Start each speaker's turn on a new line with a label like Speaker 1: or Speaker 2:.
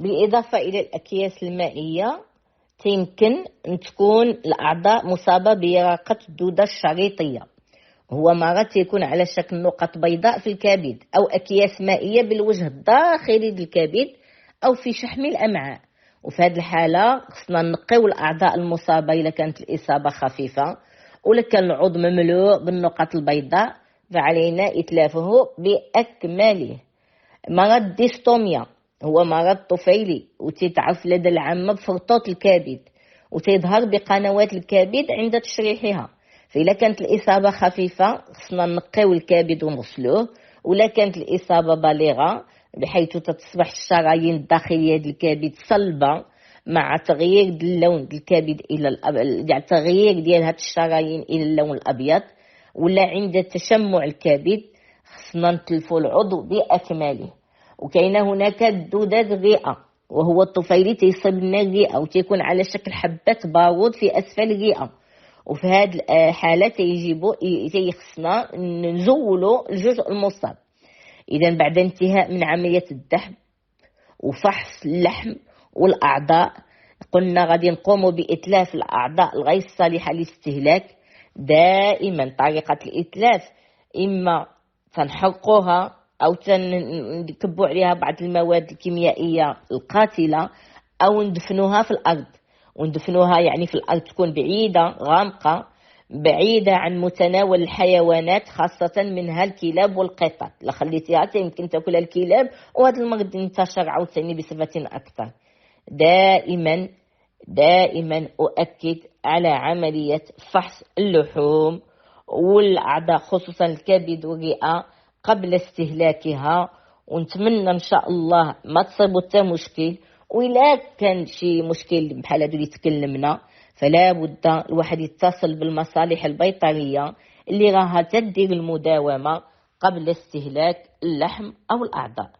Speaker 1: بالإضافة إلى الأكياس المائية يمكن أن تكون الأعضاء مصابة بإراقة الدودة الشريطية، هو مرات يكون على شكل نقط بيضاء في الكبد أو أكياس مائية بالوجه الداخلي للكبد أو في شحم الأمعاء. وفي هذه الحالة خصنا نقيو الأعضاء المصابة إذا كانت الإصابة خفيفة ولا كان العضو مملوء بالنقط البيضاء فعلينا إتلافه بأكمله. مرض ديستوميا هو مرض طفيلي وتتعرف لدى العامة بفرطوط الكبد وتظهر بقنوات الكبد عند تشريحها. فإذا كانت الإصابة خفيفة خصنا نقيو الكبد ونغسلوه، ولا كانت الإصابة بالغة بحيث تصبح الشرايين الداخلية الكبد صلبة مع تغيير اللون الكبد إلى تغيير ديال هاد الشرايين إلى اللون الأبيض، ولا عند تشمع الكبد خصنا نتلفوا العضو بأكمله. وكاينه هناك الدودة الرئة وهو الطفيلي تيصيب لنا الرئة وتيكون على شكل حبات بارود في أسفل الرئة، وفي هذه الحالة تيخصنا نزولوا الجزء المصاب. إذا بعد انتهاء من عملية الدحب وفحص اللحم والأعضاء قلنا غادي نقوم بإتلاف الأعضاء الغير صالحة للاستهلاك. دائما طريقة الإتلاف إما تنحرقوها أو تنكبوا عليها بعض المواد الكيميائية القاتلة أو ندفنوها في الأرض. وندفنوها يعني في الأرض تكون بعيدة غامقة بعيدة عن متناول الحيوانات خاصة منها الكلاب والقطط. لا خليتيها يمكن تأكل الكلاب وهذا المرض انتشر عاوتاني بصفة أكثر. دائما أؤكد على عملية فحص اللحوم والأعضاء خصوصا الكبد والرئة قبل استهلاكها، ونتمنى إن شاء الله ما تصيبوا حتى مشكل. وإلا كان شي مشكل بحال هادو اللي تكلمنا فلا بد الواحد يتصل بالمصالح البيطرية اللي راها تدير المداومة قبل استهلاك اللحم أو الأعضاء.